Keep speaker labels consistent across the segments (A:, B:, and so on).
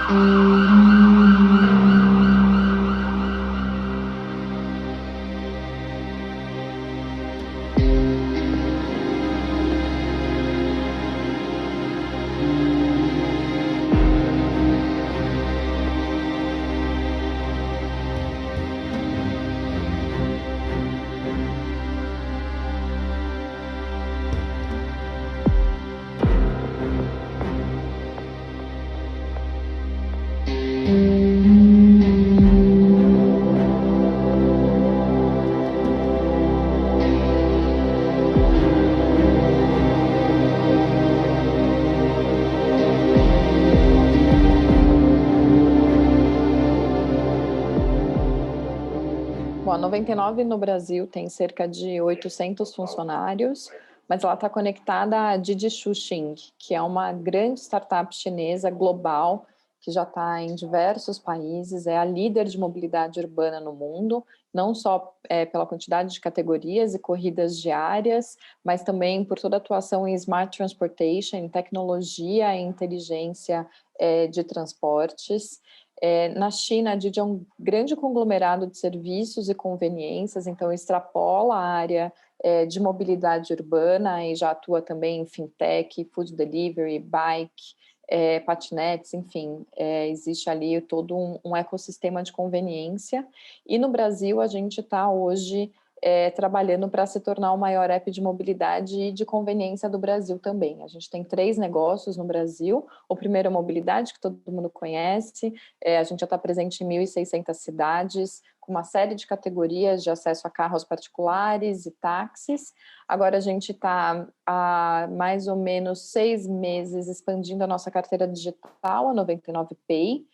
A: Bom, a 99 no Brasil tem cerca de 800 funcionários, mas ela está conectada à Didi Chuxing, que é uma grande startup chinesa global que já está em diversos países, é a líder de mobilidade urbana no mundo, não só pela quantidade de categorias e corridas diárias, mas também por toda a atuação em Smart Transportation, em tecnologia e inteligência de transportes. Na China, a Didi é um grande conglomerado de serviços e conveniências, então extrapola a área de mobilidade urbana e já atua também em fintech, food delivery, bike, patinetes, enfim, existe ali todo um ecossistema de conveniência. E no Brasil, a gente está hoje trabalhando para se tornar o maior app de mobilidade e de conveniência do Brasil também. A gente tem 3 negócios no Brasil. O primeiro é a mobilidade, que todo mundo conhece. A gente já está presente em 1.600 cidades, com uma série de categorias de acesso a carros particulares e táxis. Agora a gente está há mais ou menos 6 meses expandindo a nossa carteira digital, a 99 Pay,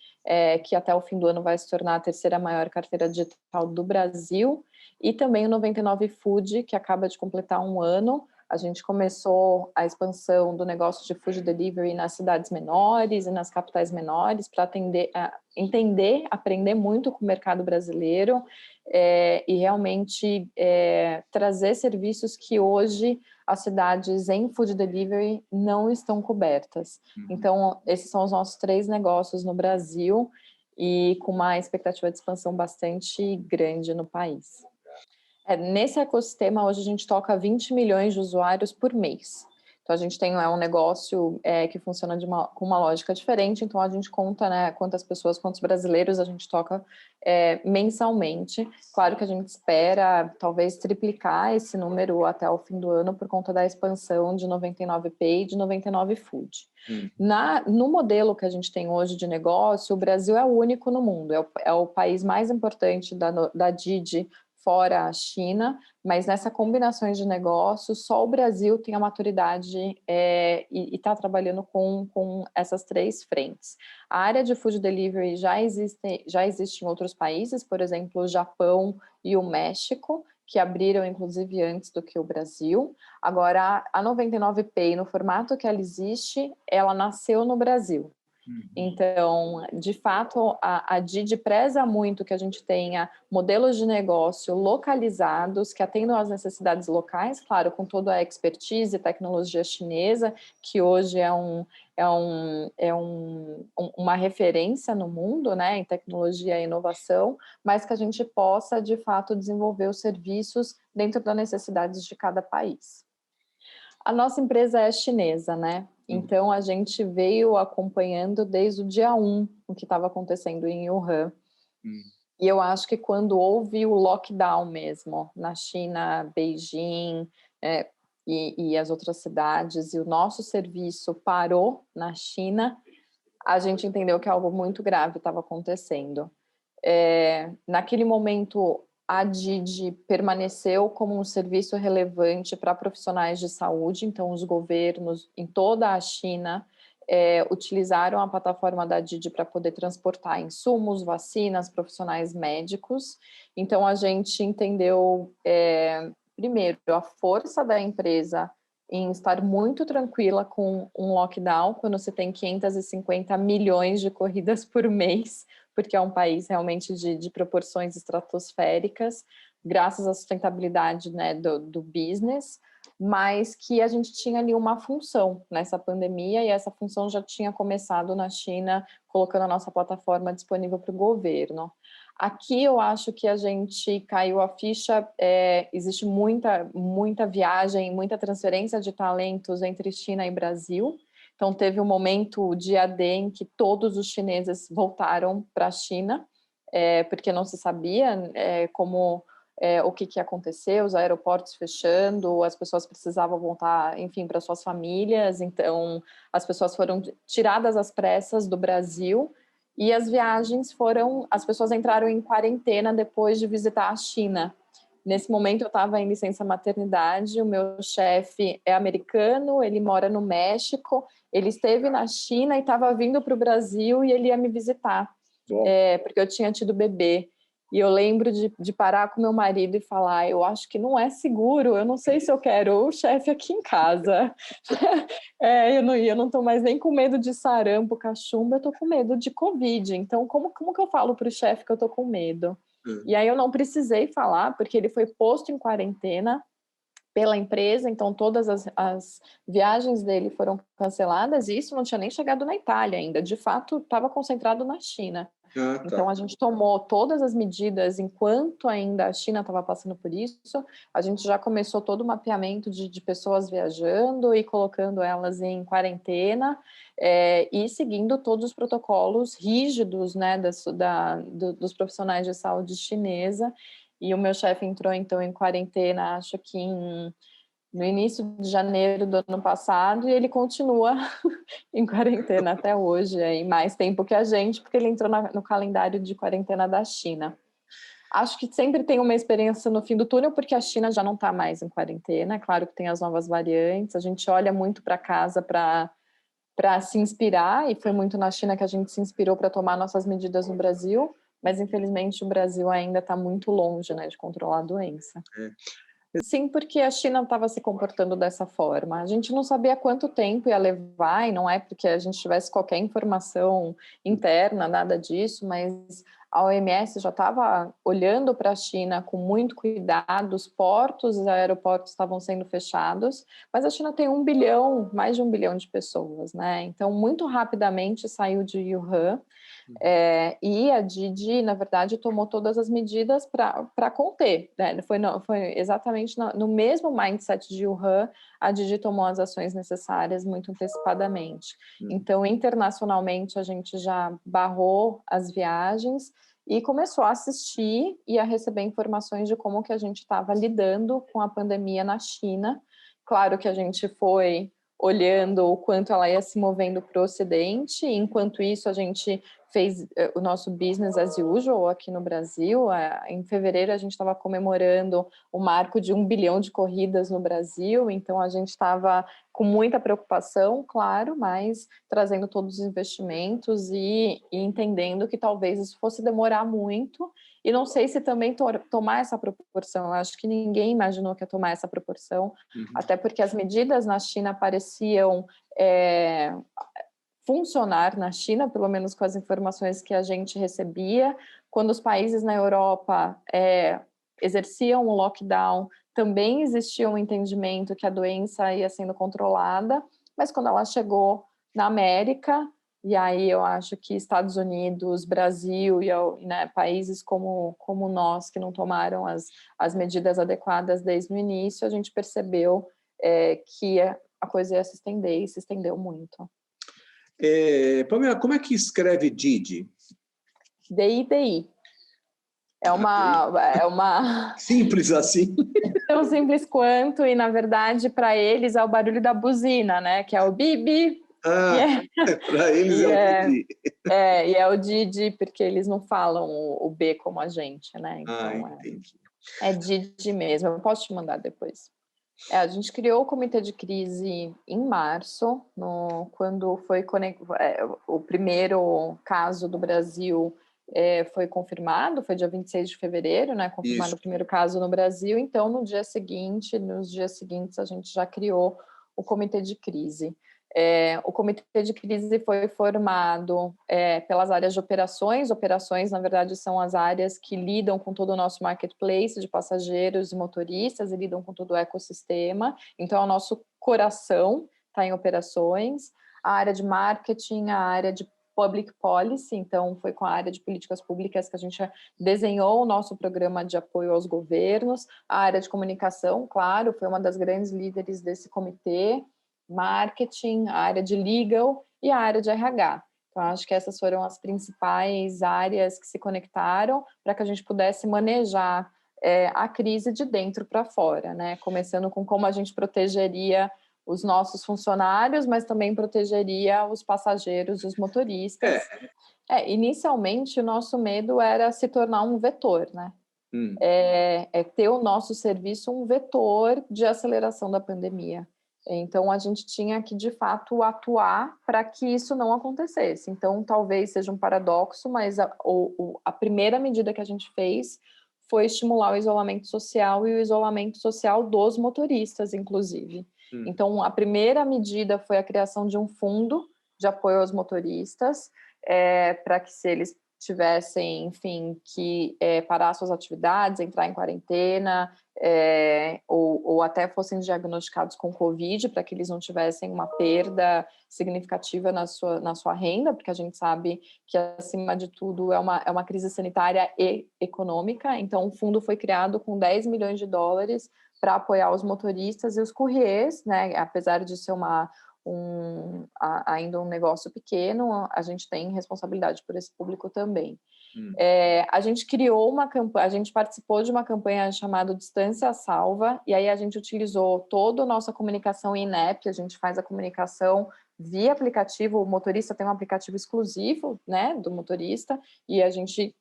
A: que até o fim do ano vai se tornar a terceira maior carteira digital do Brasil. E também o 99 Food, que acaba de completar 1 ano. A gente começou a expansão do negócio de food delivery nas cidades menores e nas capitais menores para entender, aprender muito com o mercado brasileiro e realmente trazer serviços que hoje as cidades em food delivery não estão cobertas. Então, esses são os nossos 3 negócios no Brasil e com uma expectativa de expansão bastante grande no país. Nesse ecossistema, hoje a gente toca 20 milhões de usuários por mês. Então, a gente tem um negócio que funciona com uma lógica diferente, então a gente conta, né, quantas pessoas, quantos brasileiros a gente toca mensalmente. Claro que a gente espera, talvez, triplicar esse número até o fim do ano por conta da expansão de 99 Pay e de 99 Food. No modelo que a gente tem hoje de negócio, o Brasil é o único no mundo, é o país mais importante da Didi, fora a China, mas nessa combinação de negócios, só o Brasil tem a maturidade e está trabalhando com essas 3 frentes. A área de food delivery já existe em outros países, por exemplo, o Japão e o México, que abriram, inclusive, antes do que o Brasil. Agora, a 99 Pay, no formato que ela existe, ela nasceu no Brasil. Então, de fato, a Didi preza muito que a gente tenha modelos de negócio localizados, que atendam às necessidades locais, claro, com toda a expertise e tecnologia chinesa, que hoje uma referência no mundo, né, em tecnologia e inovação, mas que a gente possa, de fato, desenvolver os serviços dentro das necessidades de cada país. A nossa empresa é chinesa, né? Então, a gente veio acompanhando desde o dia 1 o que estava acontecendo em Wuhan. E eu acho que quando houve o lockdown mesmo, na China, Beijing e as outras cidades, e o nosso serviço parou na China, a gente entendeu que algo muito grave estava acontecendo. Naquele momento, a Didi permaneceu como um serviço relevante para profissionais de saúde, então os governos em toda a China utilizaram a plataforma da Didi para poder transportar insumos, vacinas, profissionais médicos. Então a gente entendeu, primeiro, a força da empresa em estar muito tranquila com um lockdown, quando você tem 550 milhões de corridas por mês, porque é um país realmente de proporções estratosféricas, graças à sustentabilidade, né, do business, mas que a gente tinha ali uma função nessa pandemia, e essa função já tinha começado na China, colocando a nossa plataforma disponível para o governo. Aqui eu acho que a gente caiu a ficha, existe muita viagem, muita transferência de talentos entre China e Brasil. Então teve um momento, o dia D, em que todos os chineses voltaram para a China, porque não se sabia o que ia acontecer, os aeroportos fechando, as pessoas precisavam voltar, enfim, para suas famílias, então as pessoas foram tiradas às pressas do Brasil, e as pessoas entraram em quarentena depois de visitar a China. Nesse momento eu estava em licença maternidade, o meu chefe é americano, ele mora no México, ele esteve na China e estava vindo para o Brasil e ele ia me visitar, porque eu tinha tido bebê. E eu lembro de parar com meu marido e falar, eu acho que não é seguro, eu não sei se eu quero o chefe aqui em casa. Eu não estou mais nem com medo de sarampo, cachumba, eu estou com medo de Covid. Então, como que eu falo para o chefe que eu estou com medo? E aí eu não precisei falar, porque ele foi posto em quarentena pela empresa, então todas as viagens dele foram canceladas, e isso não tinha nem chegado na Itália ainda, de fato estava concentrado na China. Então a gente tomou todas as medidas enquanto ainda a China estava passando por isso, a gente já começou todo o mapeamento de pessoas viajando e colocando elas em quarentena, e seguindo todos os protocolos rígidos, né, dos profissionais de saúde chinesa. E o meu chefe entrou, então, em quarentena, acho que no início de janeiro do ano passado, e ele continua em quarentena até hoje, e mais tempo que a gente, porque ele entrou no calendário de quarentena da China. Acho que sempre tem uma experiência no fim do túnel, porque a China já não está mais em quarentena, é claro que tem as novas variantes, a gente olha muito para casa para se inspirar, e foi muito na China que a gente se inspirou para tomar nossas medidas no Brasil, mas infelizmente o Brasil ainda está muito longe, né, de controlar a doença. Sim, porque a China estava se comportando dessa forma. A gente não sabia quanto tempo ia levar, e não é porque a gente tivesse qualquer informação interna, nada disso, mas a OMS já estava olhando para a China com muito cuidado, os portos e aeroportos estavam sendo fechados, mas a China tem mais de 1 bilhão de pessoas, né? Então, muito rapidamente saiu de Wuhan, e a Didi, na verdade, tomou todas as medidas para conter, né? Foi exatamente no mesmo mindset de Wuhan, a Didi tomou as ações necessárias muito antecipadamente. Então, internacionalmente, a gente já barrou as viagens e começou a assistir e a receber informações de como que a gente estava lidando com a pandemia na China. Claro que a gente foi olhando o quanto ela ia se movendo para o Ocidente, e enquanto isso a gente fez o nosso business as usual aqui no Brasil. Em fevereiro a gente estava comemorando o marco de 1 bilhão de corridas no Brasil, então a gente estava com muita preocupação, claro, mas trazendo todos os investimentos e entendendo que talvez isso fosse demorar muito, e não sei se também tomar essa proporção. Eu acho que ninguém imaginou que ia tomar essa proporção, até porque as medidas na China pareciam funcionar na China, pelo menos com as informações que a gente recebia. Quando os países na Europa exerciam o lockdown, também existia um entendimento que a doença ia sendo controlada, mas quando ela chegou na América, e aí eu acho que Estados Unidos, Brasil e né, países como nós, que não tomaram as medidas adequadas desde o início, a gente percebeu que a coisa ia se estender, e se estendeu muito.
B: Pamela, como é que escreve Didi?
A: D-I-D-I. É uma...
B: Simples assim?
A: Tão simples quanto, e na verdade para eles é o barulho da buzina, né? Que é o bibi.
B: Para eles é o Didi.
A: E é o Didi, porque eles não falam o B como a gente, né? Então
B: entendi.
A: É Didi mesmo. Eu posso te mandar depois. A gente criou o comitê de crise em março, quando foi o primeiro caso do Brasil foi confirmado, foi dia 26 de fevereiro, né? Confirmado o primeiro caso no Brasil. Então, nos dias seguintes, a gente já criou o comitê de crise. O comitê de crise foi formado pelas áreas de operações. Operações, na verdade, são as áreas que lidam com todo o nosso marketplace de passageiros e motoristas e lidam com todo o ecossistema. Então, é o nosso coração está em operações. A área de marketing, a área de public policy, então foi com a área de políticas públicas que a gente desenhou o nosso programa de apoio aos governos. A área de comunicação, claro, foi uma das grandes líderes desse comitê. Marketing, a área de legal e a área de RH. Então, acho que essas foram as principais áreas que se conectaram para que a gente pudesse manejar a crise de dentro para fora, né? Começando com como a gente protegeria os nossos funcionários, mas também protegeria os passageiros, os motoristas. Inicialmente, o nosso medo era se tornar um vetor, né? Ter o nosso serviço um vetor de aceleração da pandemia. Então, a gente tinha que, de fato, atuar para que isso não acontecesse. Então, talvez seja um paradoxo, mas a primeira medida que a gente fez foi estimular o isolamento social e o isolamento social dos motoristas, inclusive. Então, a primeira medida foi a criação de um fundo de apoio aos motoristas, para que, se eles tivessem, enfim, que parar suas atividades, entrar em quarentena, ou até fossem diagnosticados com Covid, para que eles não tivessem uma perda significativa na sua renda, porque a gente sabe que, acima de tudo, é uma crise sanitária e econômica. Então, o fundo foi criado com 10 milhões de dólares para apoiar os motoristas e os courriers, né? Apesar de ser ainda um negócio pequeno, a gente tem responsabilidade por esse público também. A gente criou uma campanha, a gente participou de uma campanha chamada Distância Salva, e aí a gente utilizou toda a nossa comunicação in-app, a gente faz a comunicação via aplicativo. O motorista tem um aplicativo exclusivo, né, do motorista, e a gente,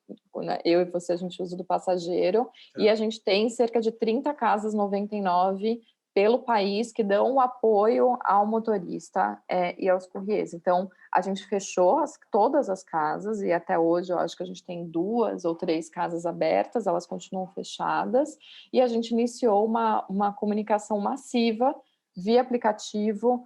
A: eu e você, a gente usa do passageiro, e a gente tem cerca de 30 casas 99 pelo país que dão o apoio ao motorista e aos courriers. Então, a gente fechou todas as casas, e até hoje eu acho que a gente tem 2 ou 3 casas abertas, elas continuam fechadas, e a gente iniciou uma comunicação massiva via aplicativo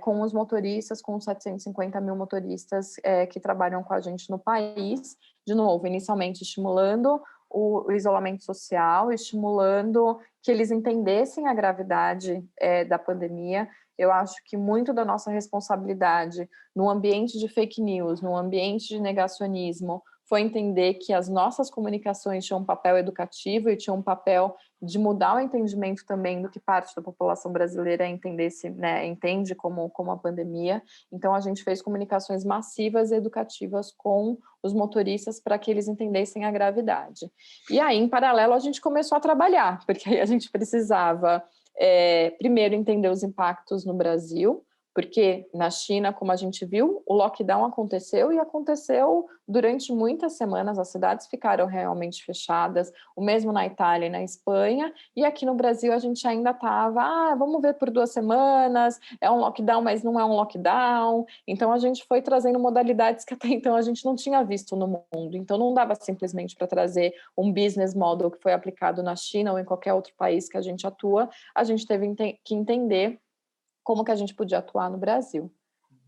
A: com os motoristas, com os 750 mil motoristas que trabalham com a gente no país, de novo, inicialmente estimulando o isolamento social, estimulando que eles entendessem a gravidade da pandemia. Eu acho que muito da nossa responsabilidade no ambiente de fake news, no ambiente de negacionismo, foi entender que as nossas comunicações tinham um papel educativo e tinham um papel de mudar o entendimento também do que parte da população brasileira entende como a pandemia. Então, a gente fez comunicações massivas e educativas com os motoristas para que eles entendessem a gravidade. E aí, em paralelo, a gente começou a trabalhar, porque aí a gente precisava, primeiro, entender os impactos no Brasil, porque na China, como a gente viu, o lockdown aconteceu durante muitas semanas, as cidades ficaram realmente fechadas, o mesmo na Itália e na Espanha, e aqui no Brasil a gente ainda estava, vamos ver por 2 semanas, é um lockdown, mas não é um lockdown. Então a gente foi trazendo modalidades que até então a gente não tinha visto no mundo, então não dava simplesmente para trazer um business model que foi aplicado na China ou em qualquer outro país que a gente atua, a gente teve que entender como que a gente podia atuar no Brasil.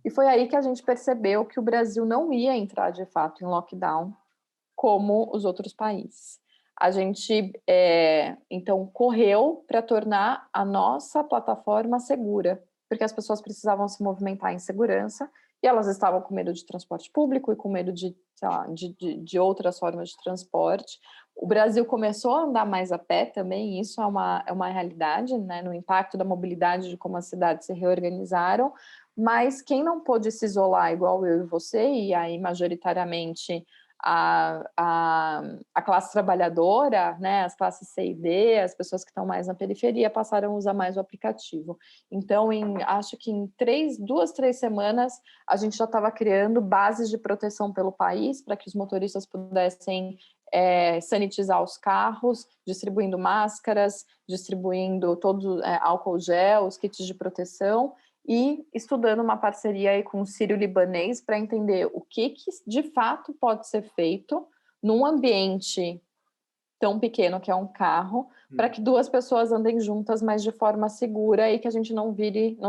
A: E foi aí que a gente percebeu que o Brasil não ia entrar, de fato, em lockdown como os outros países. A gente, então, correu para tornar a nossa plataforma segura, porque as pessoas precisavam se movimentar em segurança e elas estavam com medo de transporte público e com medo de outras formas de transporte. O Brasil começou a andar mais a pé também, isso é uma realidade, né, no impacto da mobilidade, de como as cidades se reorganizaram, mas quem não pôde se isolar igual eu e você, e aí majoritariamente a classe trabalhadora, né, as classes C e D, as pessoas que estão mais na periferia, passaram a usar mais o aplicativo. Então, acho que em 2, 3 semanas, a gente já estava criando bases de proteção pelo país para que os motoristas pudessem sanitizar os carros, distribuindo máscaras, distribuindo todo álcool gel, os kits de proteção, e estudando uma parceria aí com o Sírio-Libanês para entender o que de fato pode ser feito num ambiente tão pequeno que é um carro, para que 2 pessoas andem juntas, mas de forma segura, e que a gente não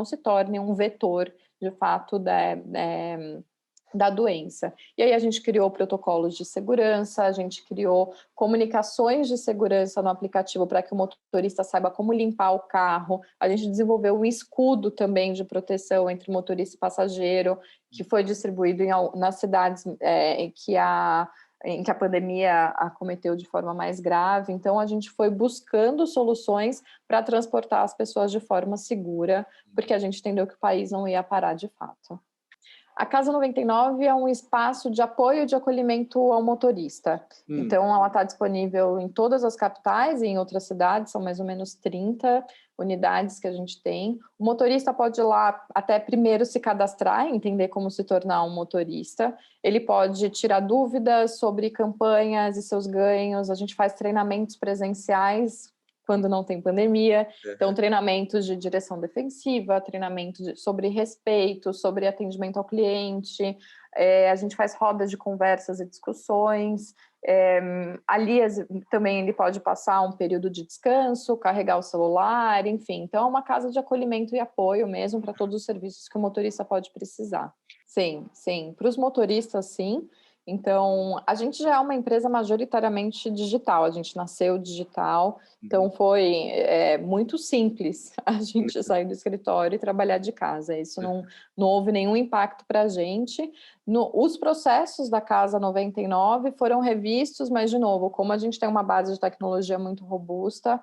A: se torne um vetor de fato, da doença. E aí a gente criou protocolos de segurança, a gente criou comunicações de segurança no aplicativo para que o motorista saiba como limpar o carro, a gente desenvolveu um escudo também de proteção entre motorista e passageiro, que foi distribuído nas cidades em que a pandemia acometeu de forma mais grave. Então, a gente foi buscando soluções para transportar as pessoas de forma segura, porque a gente entendeu que o país não ia parar de fato. A Casa 99 é um espaço de apoio e de acolhimento ao motorista. Então, ela está disponível em todas as capitais e em outras cidades, são mais ou menos 30 unidades que a gente tem. O motorista pode ir lá até primeiro se cadastrar, entender como se tornar um motorista. Ele pode tirar dúvidas sobre campanhas e seus ganhos. A gente faz treinamentos presenciais quando não tem pandemia. Então, treinamentos de direção defensiva, treinamentos sobre respeito, sobre atendimento ao cliente, a gente faz rodas de conversas e discussões. Ali também ele pode passar um período de descanso, carregar o celular, enfim. Então, é uma casa de acolhimento e apoio mesmo para todos os serviços que o motorista pode precisar. Sim, sim. Para os motoristas, sim. Então, a gente já é uma empresa majoritariamente digital, a gente nasceu digital, então foi muito simples a gente sair do escritório e trabalhar de casa. Isso não houve nenhum impacto para a gente. Os processos da Casa 99 foram revistos, mas, de novo, como a gente tem uma base de tecnologia muito robusta,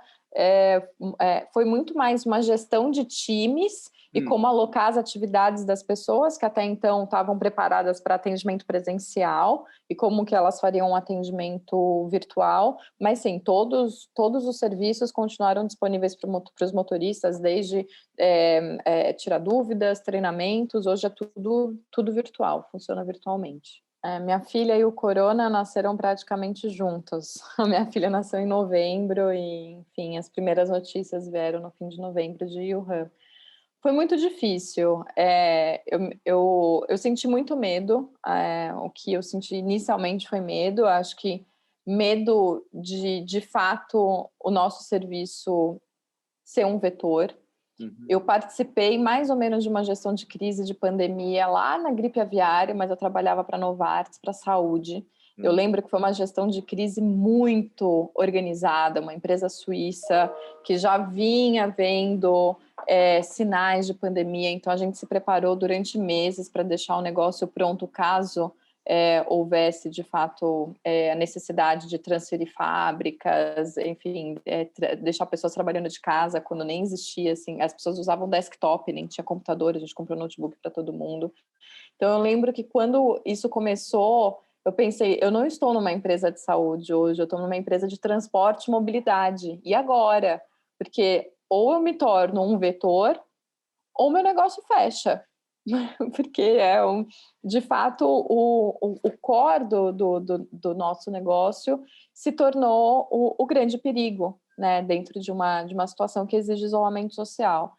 A: foi muito mais uma gestão de times e como alocar as atividades das pessoas que até então estavam preparadas para atendimento presencial e como que elas fariam um atendimento virtual, mas sim, todos os serviços continuaram disponíveis para os motoristas, desde tirar dúvidas, treinamentos, hoje é tudo virtual, funciona virtualmente. Minha filha e o Corona nasceram praticamente juntos. A minha filha nasceu em novembro e, enfim, as primeiras notícias vieram no fim de novembro de Wuhan. Foi muito difícil. Eu senti muito medo. O que eu senti inicialmente foi medo. Acho que medo de fato, o nosso serviço ser um vetor. Eu participei mais ou menos de uma gestão de crise de pandemia lá na gripe aviária, mas eu trabalhava para a Novartis, para a saúde. Eu lembro que foi uma gestão de crise muito organizada, uma empresa suíça que já vinha vendo sinais de pandemia, então a gente se preparou durante meses para deixar o negócio pronto caso houvesse, de fato, a necessidade de transferir fábricas, enfim, deixar pessoas trabalhando de casa quando nem existia, assim, as pessoas usavam desktop, nem tinha computador, a gente comprou notebook para todo mundo. Então, eu lembro que quando isso começou, eu pensei, eu não estou numa empresa de saúde hoje, eu estou numa empresa de transporte e mobilidade. E agora? Porque ou eu me torno um vetor, ou meu negócio fecha. Porque de fato, o core do nosso negócio se tornou o grande perigo, né, dentro de uma situação que exige isolamento social.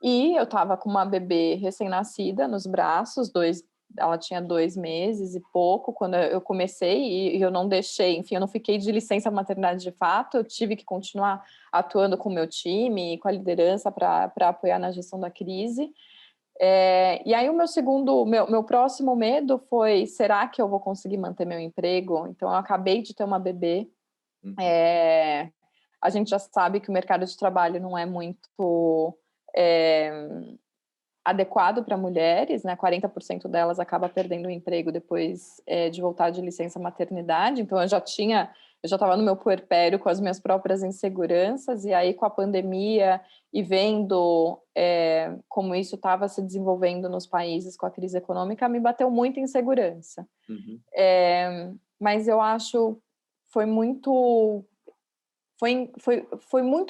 A: E eu estava com uma bebê recém-nascida nos braços, ela tinha 2 meses e pouco quando eu comecei, e eu não deixei, enfim, eu não fiquei de licença maternidade de fato, eu tive que continuar atuando com o meu time e com a liderança para apoiar na gestão da crise. E aí meu próximo medo foi, será que eu vou conseguir manter meu emprego? Então, eu acabei de ter uma bebê. A gente já sabe que o mercado de trabalho não é muito adequado para mulheres, né? 40% delas acaba perdendo o emprego depois de voltar de licença maternidade. Então, eu já estava no meu puerpério com as minhas próprias inseguranças, e aí com a pandemia e vendo como isso estava se desenvolvendo nos países com a crise econômica, me bateu muita insegurança. Mas eu acho foi muito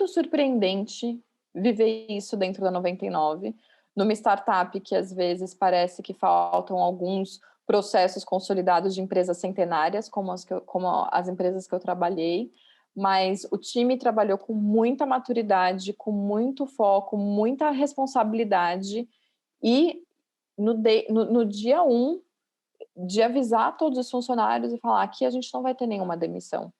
A: surpreendente viver isso dentro da 99, numa startup que às vezes parece que faltam alguns processos consolidados de empresas centenárias, como as empresas que eu trabalhei, mas o time trabalhou com muita maturidade, com muito foco, muita responsabilidade, e no dia 1, de avisar todos os funcionários e falar: aqui a gente não vai ter nenhuma demissão.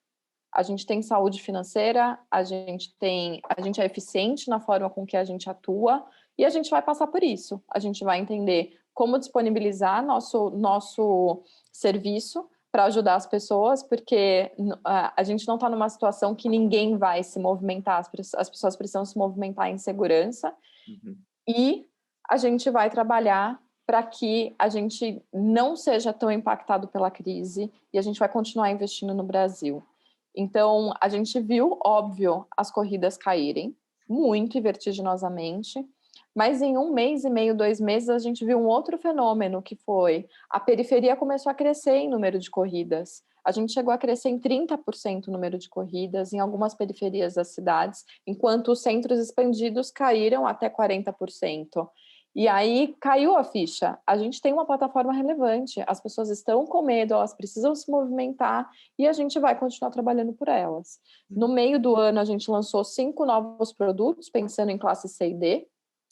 A: A gente tem saúde financeira, a gente é eficiente na forma com que a gente atua, E a gente vai passar por isso. A gente vai entender como disponibilizar nosso serviço para ajudar as pessoas, porque a gente não está numa situação que ninguém vai se movimentar, as pessoas precisam se movimentar em segurança, e a gente vai trabalhar para que a gente não seja tão impactado pela crise, e a gente vai continuar investindo no Brasil. Então, a gente viu, óbvio, as corridas caírem, muito e vertiginosamente, mas em 1 mês e meio, 2 meses, a gente viu um outro fenômeno, que foi a periferia começou a crescer em número de corridas. A gente chegou a crescer em 30% o número de corridas em algumas periferias das cidades, enquanto os centros expandidos caíram até 40%. E aí caiu a ficha. A gente tem uma plataforma relevante, as pessoas estão com medo, elas precisam se movimentar e a gente vai continuar trabalhando por elas. No meio do ano, a gente lançou 5 novos produtos, pensando em classe C e D.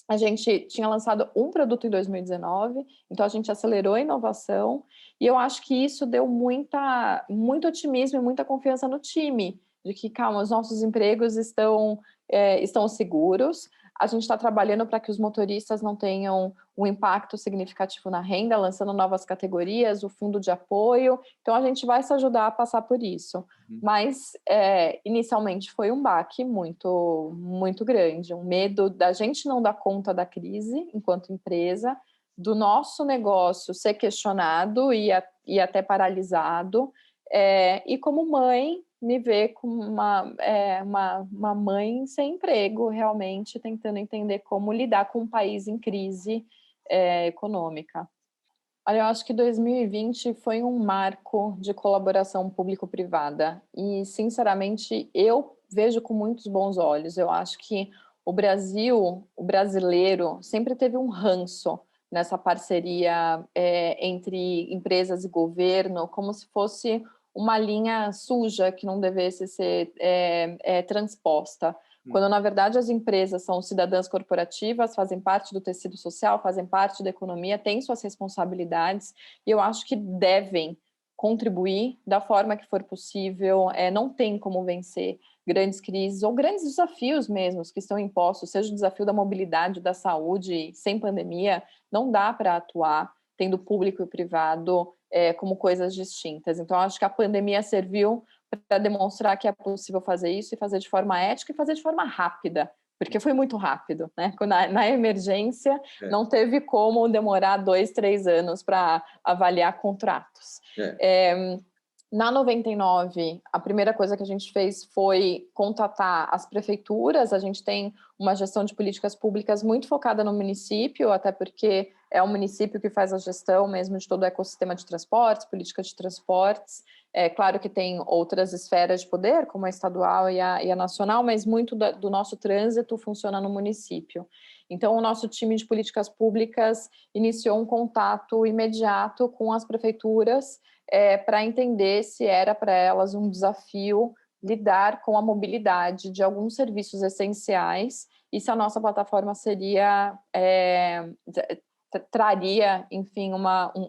A: A gente tinha lançado um produto em 2019, então a gente acelerou a inovação, e eu acho que isso deu muito otimismo e muita confiança no time, de que, calma, os nossos empregos estão seguros, a gente está trabalhando para que os motoristas não tenham um impacto significativo na renda, lançando novas categorias, o fundo de apoio, então a gente vai se ajudar a passar por isso. Mas, inicialmente, foi um baque muito, muito grande, um medo da gente não dar conta da crise enquanto empresa, do nosso negócio ser questionado e até paralisado, e como mãe, me ver como uma mãe sem emprego, realmente tentando entender como lidar com um país em crise econômica. Olha, eu acho que 2020 foi um marco de colaboração público-privada e, sinceramente, eu vejo com muitos bons olhos. Eu acho que o brasileiro, sempre teve um ranço nessa parceria entre empresas e governo, como se fosse uma linha suja que não devesse ser transposta. Quando, na verdade, as empresas são cidadãs corporativas, fazem parte do tecido social, fazem parte da economia, têm suas responsabilidades, e eu acho que devem contribuir da forma que for possível. Não tem como vencer grandes crises ou grandes desafios mesmo que estão impostos, seja o desafio da mobilidade, da saúde, sem pandemia, não dá para atuar tendo público e privado como coisas distintas. Então, acho que a pandemia serviu para demonstrar que é possível fazer isso e fazer de forma ética e fazer de forma rápida, porque foi muito rápido, né? Na emergência, não teve como demorar 2, 3 anos para avaliar contratos. Na 99, a primeira coisa que a gente fez foi contatar as prefeituras. A gente tem uma gestão de políticas públicas muito focada no município, até porque é o município que faz a gestão mesmo de todo o ecossistema de transportes, política de transportes. É claro que tem outras esferas de poder, como a estadual e a nacional, mas muito do nosso trânsito funciona no município. Então, o nosso time de políticas públicas iniciou um contato imediato com as prefeituras para entender se era para elas um desafio lidar com a mobilidade de alguns serviços essenciais e se a nossa plataforma traria, enfim,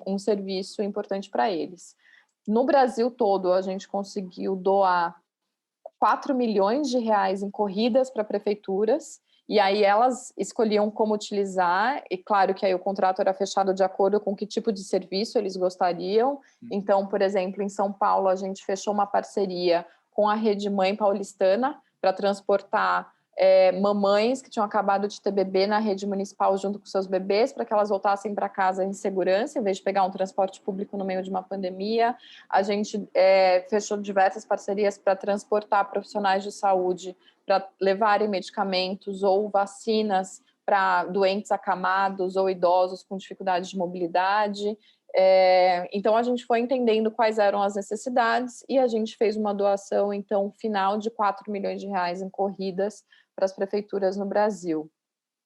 A: um serviço importante para eles. No Brasil todo, a gente conseguiu doar 4 milhões de reais em corridas para prefeituras, e aí elas escolhiam como utilizar, e claro que aí o contrato era fechado de acordo com que tipo de serviço eles gostariam. Então, por exemplo, em São Paulo, a gente fechou uma parceria com a Rede Mãe Paulistana para transportar mamães que tinham acabado de ter bebê na rede municipal junto com seus bebês, para que elas voltassem para casa em segurança, em vez de pegar um transporte público no meio de uma pandemia. A gente fechou diversas parcerias para transportar profissionais de saúde para levarem medicamentos ou vacinas para doentes acamados ou idosos com dificuldade de mobilidade. Então, a gente foi entendendo quais eram as necessidades e a gente fez uma doação, então, final de 4 milhões de reais em corridas para as prefeituras no Brasil.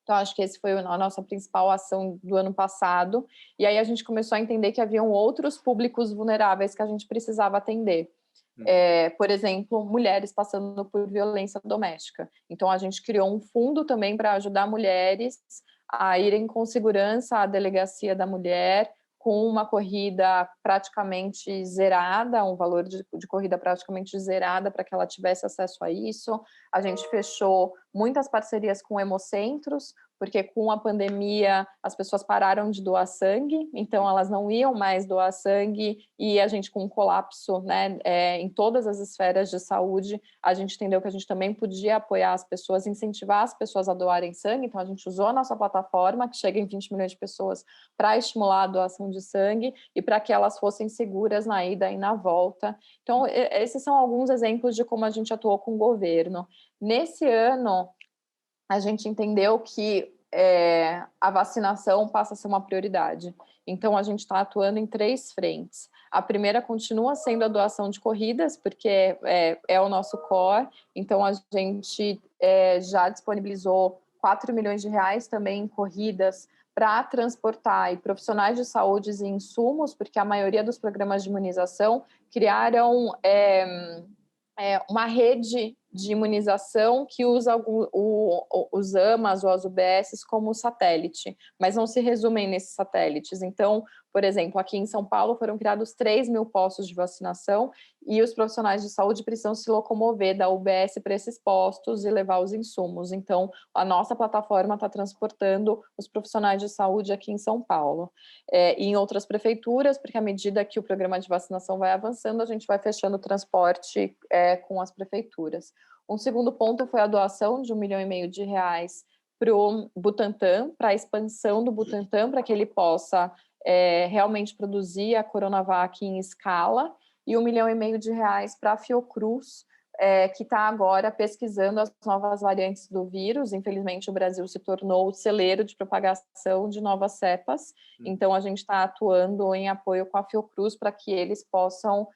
A: Então, acho que esse foi a nossa principal ação do ano passado. E aí a gente começou a entender que haviam outros públicos vulneráveis que a gente precisava atender. Por exemplo, mulheres passando por violência doméstica. Então, a gente criou um fundo também para ajudar mulheres a irem com segurança à delegacia da mulher, com uma corrida praticamente zerada, um valor de corrida praticamente zerada para que ela tivesse acesso a isso. A gente fechou muitas parcerias com hemocentros, porque com a pandemia as pessoas pararam de doar sangue, então elas não iam mais doar sangue, e a gente com um colapso, né, em todas as esferas de saúde, a gente entendeu que a gente também podia apoiar as pessoas, incentivar as pessoas a doarem sangue, então a gente usou a nossa plataforma, que chega em 20 milhões de pessoas, para estimular a doação de sangue e para que elas fossem seguras na ida e na volta. Então, esses são alguns exemplos de como a gente atuou com o governo. Nesse ano, a gente entendeu que a vacinação passa a ser uma prioridade. Então, a gente está atuando em 3 frentes. A primeira continua sendo a doação de corridas, porque é o nosso core. Então, a gente já disponibilizou 4 milhões de reais também em corridas para transportar e profissionais de saúde e insumos, porque a maioria dos programas de imunização criaram uma rede de imunização que usa os AMAs ou as UBSs como satélite, mas não se resumem nesses satélites. Então, por exemplo, aqui em São Paulo foram criados 3 mil postos de vacinação e os profissionais de saúde precisam se locomover da UBS para esses postos e levar os insumos. Então, a nossa plataforma está transportando os profissionais de saúde aqui em São Paulo. E em outras prefeituras, porque à medida que o programa de vacinação vai avançando, a gente vai fechando o transporte com as prefeituras. Um segundo ponto foi a doação de 1,5 milhão de reais para o Butantan, para a expansão do Butantan, para que ele possa realmente produzir a Coronavac em escala, e 1,5 milhão de reais para a Fiocruz, que está agora pesquisando as novas variantes do vírus. Infelizmente, o Brasil se tornou o celeiro de propagação de novas cepas, então a gente está atuando em apoio com a Fiocruz para que eles possam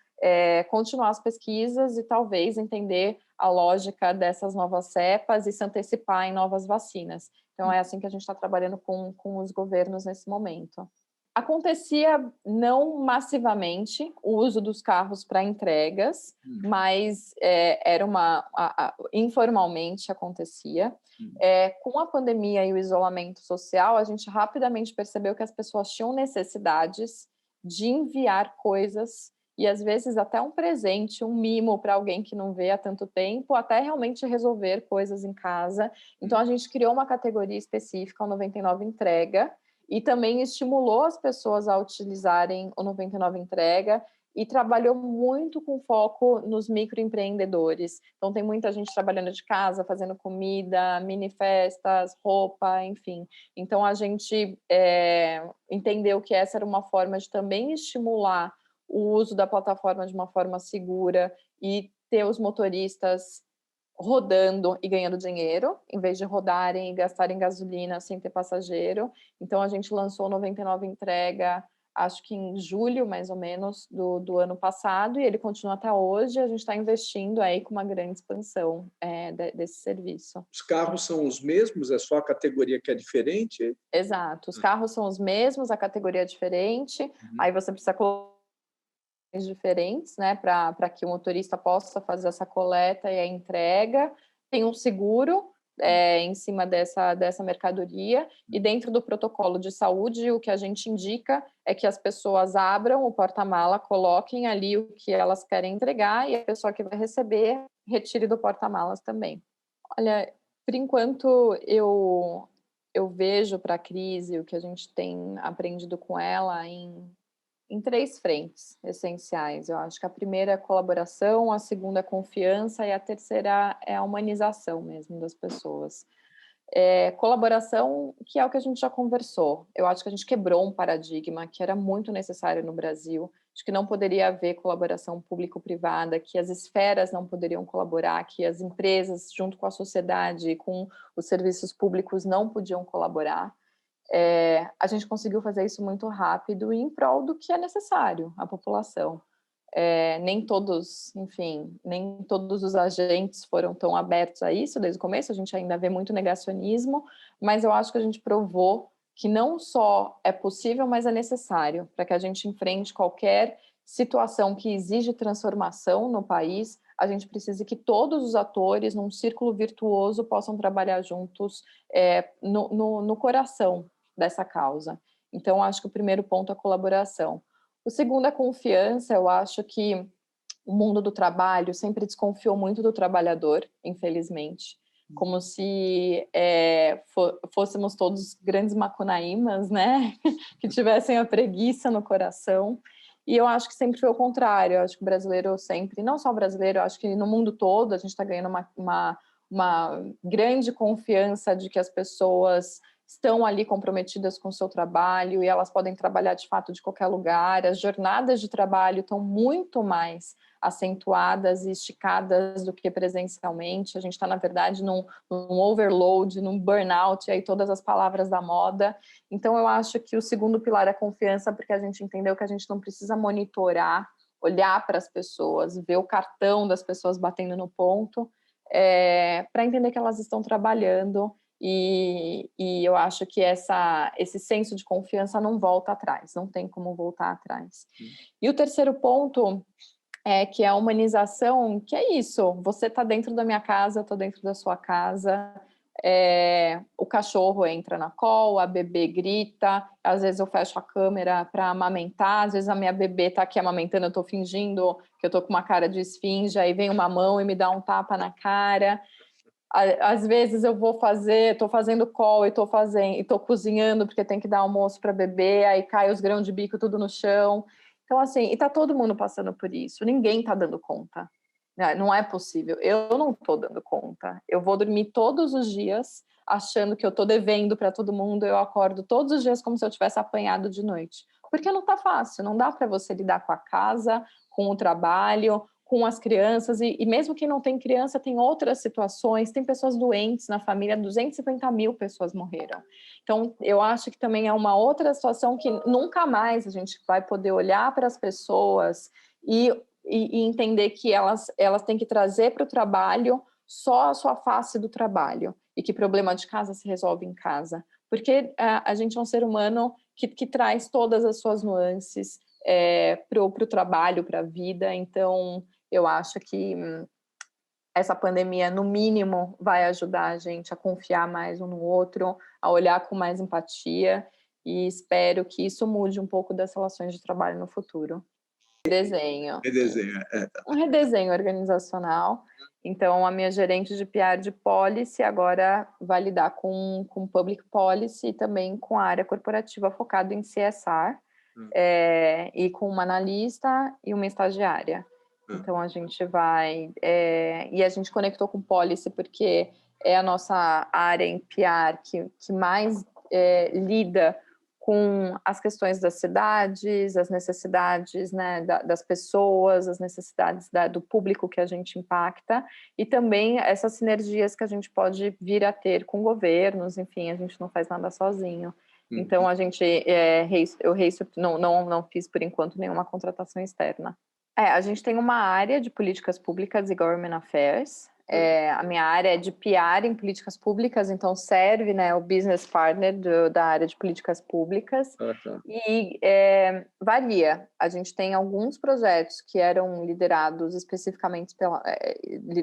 A: continuar as pesquisas e talvez entender a lógica dessas novas cepas e se antecipar em novas vacinas. Então, é assim que a gente está trabalhando com os governos nesse momento. Acontecia não massivamente o uso dos carros para entregas, mas informalmente acontecia. Com a pandemia e o isolamento social, a gente rapidamente percebeu que as pessoas tinham necessidades de enviar coisas, e às vezes até um presente, um mimo para alguém que não vê há tanto tempo, até realmente resolver coisas em casa. Então, a gente criou uma categoria específica, o 99 Entrega, e também estimulou as pessoas a utilizarem o 99 Entrega e trabalhou muito com foco nos microempreendedores. Então, tem muita gente trabalhando de casa, fazendo comida, mini festas, roupa, enfim. Então, a gente entendeu que essa era uma forma de também estimular o uso da plataforma de uma forma segura e ter os motoristas rodando e ganhando dinheiro, em vez de rodarem e gastarem gasolina sem ter passageiro. Então, a gente lançou o 99 Entrega, acho que em julho, mais ou menos, do ano passado, e ele continua até hoje. A gente está investindo aí com uma grande expansão desse serviço.
B: Os carros são os mesmos? É só a categoria que é diferente?
A: Exato. Os carros são os mesmos, a categoria é diferente. Aí você precisa colocar diferentes, né, para que o motorista possa fazer essa coleta e a entrega. Tem um seguro em cima dessa mercadoria, e dentro do protocolo de saúde, o que a gente indica é que as pessoas abram o porta-mala, coloquem ali o que elas querem entregar, e a pessoa que vai receber retire do porta-malas também. Olha, por enquanto eu vejo para a crise o que a gente tem aprendido com ela em 3 frentes essenciais. Eu acho que a primeira é a colaboração, a segunda é a confiança e a terceira é a humanização mesmo das pessoas. Colaboração, que é o que a gente já conversou. Eu acho que a gente quebrou um paradigma que era muito necessário no Brasil, de que não poderia haver colaboração público-privada, que as esferas não poderiam colaborar, que as empresas, junto com a sociedade, com os serviços públicos, não podiam colaborar. A gente conseguiu fazer isso muito rápido e em prol do que é necessário à população. Nem todos os agentes foram tão abertos a isso desde o começo, a gente ainda vê muito negacionismo, mas eu acho que a gente provou que não só é possível, mas é necessário para que a gente enfrente qualquer situação que exige transformação no país. A gente precisa que todos os atores, num círculo virtuoso, possam trabalhar juntos no coração dessa causa. Então, acho que o primeiro ponto é a colaboração. O segundo é a confiança. Eu acho que o mundo do trabalho sempre desconfiou muito do trabalhador, infelizmente. como se fôssemos todos grandes macunaímas, né? Que tivessem a preguiça no coração. E eu acho que sempre foi o contrário. Eu acho que o brasileiro sempre, não só o brasileiro, eu acho que no mundo todo a gente está ganhando uma grande confiança de que as pessoas estão ali comprometidas com o seu trabalho e elas podem trabalhar de fato de qualquer lugar. As jornadas de trabalho estão muito mais acentuadas e esticadas do que presencialmente. A gente está, na verdade, num overload, num burnout, aí todas as palavras da moda. Então, eu acho que o segundo pilar é a confiança, porque a gente entendeu que a gente não precisa monitorar, olhar para as pessoas, ver o cartão das pessoas batendo no ponto, para entender que elas estão trabalhando. E eu acho que esse senso de confiança não volta atrás, não tem como voltar atrás. E o terceiro ponto que é a humanização, que é isso, você está dentro da minha casa, eu estou dentro da sua casa, o cachorro entra na call, a bebê grita, às vezes eu fecho a câmera para amamentar, às vezes a minha bebê está aqui amamentando, eu estou fingindo que eu estou com uma cara de esfinge, aí vem uma mão e me dá um tapa na cara. Às vezes eu estou fazendo call e estou cozinhando porque tem que dar almoço para bebê, aí cai os grãos de bico tudo no chão. Então, assim, e tá todo mundo passando por isso, ninguém tá dando conta. Não é possível, eu não tô dando conta. Eu vou dormir todos os dias achando que eu tô devendo para todo mundo, eu acordo todos os dias como se eu tivesse apanhado de noite. Porque não tá fácil, não dá para você lidar com a casa, com o trabalho, com as crianças, e mesmo quem não tem criança tem outras situações, tem pessoas doentes na família, 250 mil pessoas morreram. Então, eu acho que também é uma outra situação que nunca mais a gente vai poder olhar para as pessoas e entender que elas têm que trazer para o trabalho só a sua face do trabalho e que problema de casa se resolve em casa. Porque a gente é um ser humano que traz todas as suas nuances para o trabalho, para a vida. Então, eu acho que essa pandemia, no mínimo, vai ajudar a gente a confiar mais um no outro, a olhar com mais empatia, e espero que isso mude um pouco das relações de trabalho no futuro. Desenho.
B: Redesenho,
A: Um redesenho organizacional. Então, a minha gerente de PR de policy agora vai lidar com public policy e também com a área corporativa focada em CSR, e com uma analista e uma estagiária. Então, a gente vai... e a gente conectou com policy porque é a nossa área em PR que mais lida com as questões das cidades, as necessidades, né, das pessoas, as necessidades do público que a gente impacta, e também essas sinergias que a gente pode vir a ter com governos, enfim, a gente não faz nada sozinho. Então, a gente, eu não fiz, por enquanto, nenhuma contratação externa. A gente tem uma área de políticas públicas e government affairs. A minha área é de PR em políticas públicas, então serve, né, o business partner da área de políticas públicas. E varia. A gente tem alguns projetos que eram liderados especificamente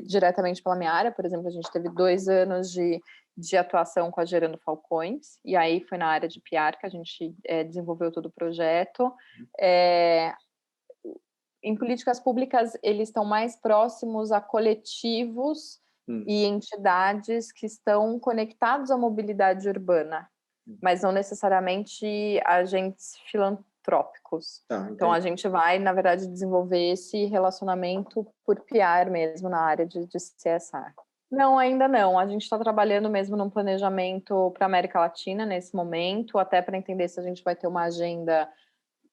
A: diretamente pela minha área. Por exemplo, a gente teve 2 anos de atuação com a Gerando Falcões, e aí foi na área de PR que a gente desenvolveu todo o projeto. Em políticas públicas, eles estão mais próximos a coletivos e entidades que estão conectados à mobilidade urbana, mas não necessariamente agentes filantrópicos. Então, a gente vai, na verdade, desenvolver esse relacionamento por PR mesmo na área de CSR. Não, ainda não. A gente está trabalhando mesmo num planejamento para a América Latina nesse momento, até para entender se a gente vai ter uma agenda,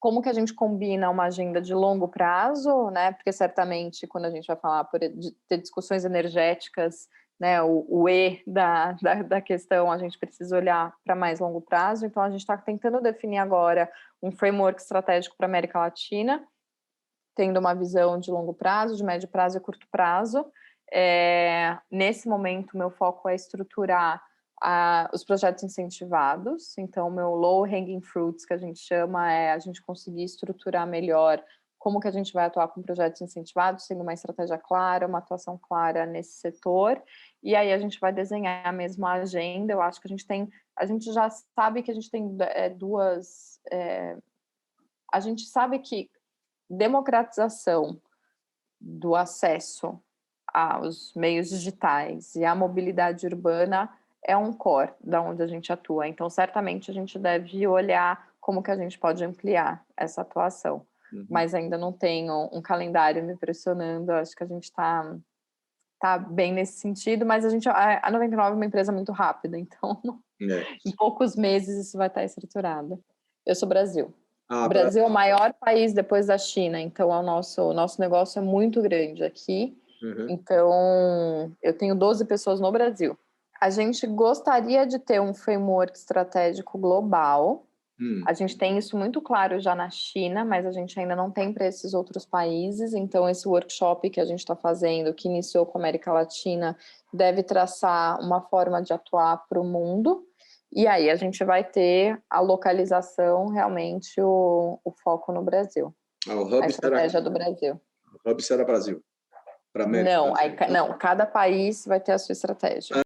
A: como que a gente combina uma agenda de longo prazo, né? Porque certamente quando a gente vai falar de ter discussões energéticas, né, o da questão, a gente precisa olhar para mais longo prazo. Então, a gente está tentando definir agora um framework estratégico para a América Latina, tendo uma visão de longo prazo, de médio prazo e curto prazo. Nesse momento, meu foco é estruturar os projetos incentivados. Então, meu low hanging fruits, que a gente chama, é a gente conseguir estruturar melhor como que a gente vai atuar com projetos incentivados, tendo uma estratégia clara, uma atuação clara nesse setor, e aí a gente vai desenhar a mesma agenda. Eu acho que a gente já sabe que a gente tem duas... a gente sabe que democratização do acesso os meios digitais e a mobilidade urbana é um core da onde a gente atua. Então, certamente, a gente deve olhar como que a gente pode ampliar essa atuação. Mas ainda não tenho um calendário me pressionando, acho que a gente tá bem nesse sentido, mas a 99 é uma empresa muito rápida, então em poucos meses isso vai estar estruturado. Eu sou Brasil. O Brasil é o maior país depois da China, então o nosso negócio é muito grande aqui. Então, eu tenho 12 pessoas no Brasil. A gente gostaria de ter um framework estratégico global. A gente tem isso muito claro já na China, mas a gente ainda não tem para esses outros países. Então, esse workshop que a gente está fazendo, que iniciou com a América Latina, deve traçar uma forma de atuar para o mundo. E aí a gente vai ter a localização, realmente, o foco no Brasil.
B: O hub
A: a estratégia do Brasil.
B: O hub será Brasil.
A: Não, cada país vai ter a sua estratégia.